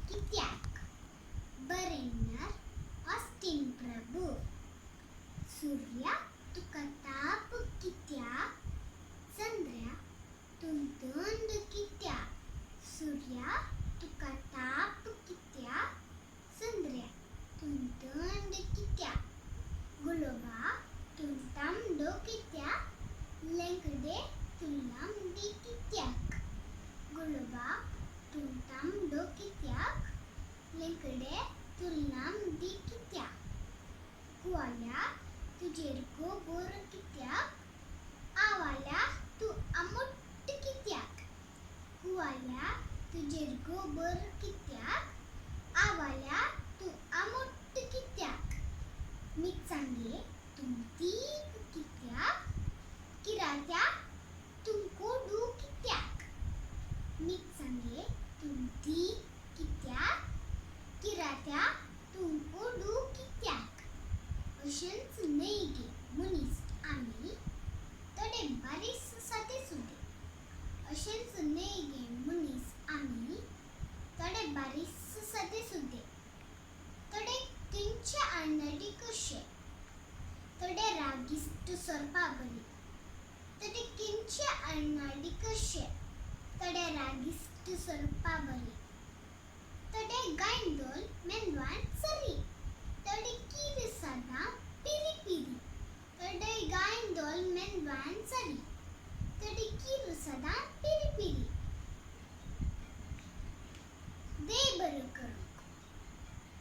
कित्याक बरेन्नर ऑस्टिन प्रभू सूर्या तुका ताप कित्याक चंद्र्या तूं थंड कित्याक सूर्या तुका ताप कित्याक चंद्र्या तूं थंड कित्याक गुलाबा तूं तांबडो कित्याक लेंगडे तूं लांबडी कित्याक गुलाबा तूं तांबडो कित्याक लेंगडे तूं लांबडी कित्याक कुवाल्या तुजेर गोबर कित्याक आवाल्या तूं आंबट कित्याक कुवाल्या तुजेर गोबर कित्याक आवाल्या तूं आंबट कित्याक मिरसांगे तूं तीख कित्याक किरात्या तूं कोडू कित्याक मिरसांगे तूं तीख कित्याक किरात्या तूं कोडू कित्याक अशेंच न्हय गे मनीस आमी थोडे बारीस सादे सुदे अशेंच न्हय गे मनीस आमी थोडे बारीस सादे सुदे थोडे किंचे आडनाडी कशे थोडे रागिष्ट सोरपाबली थोडे किंचे आडनाडी कशे थोडे रागिष्ट सोरपाबली थोडे गांयदोळ मेंदवान सरी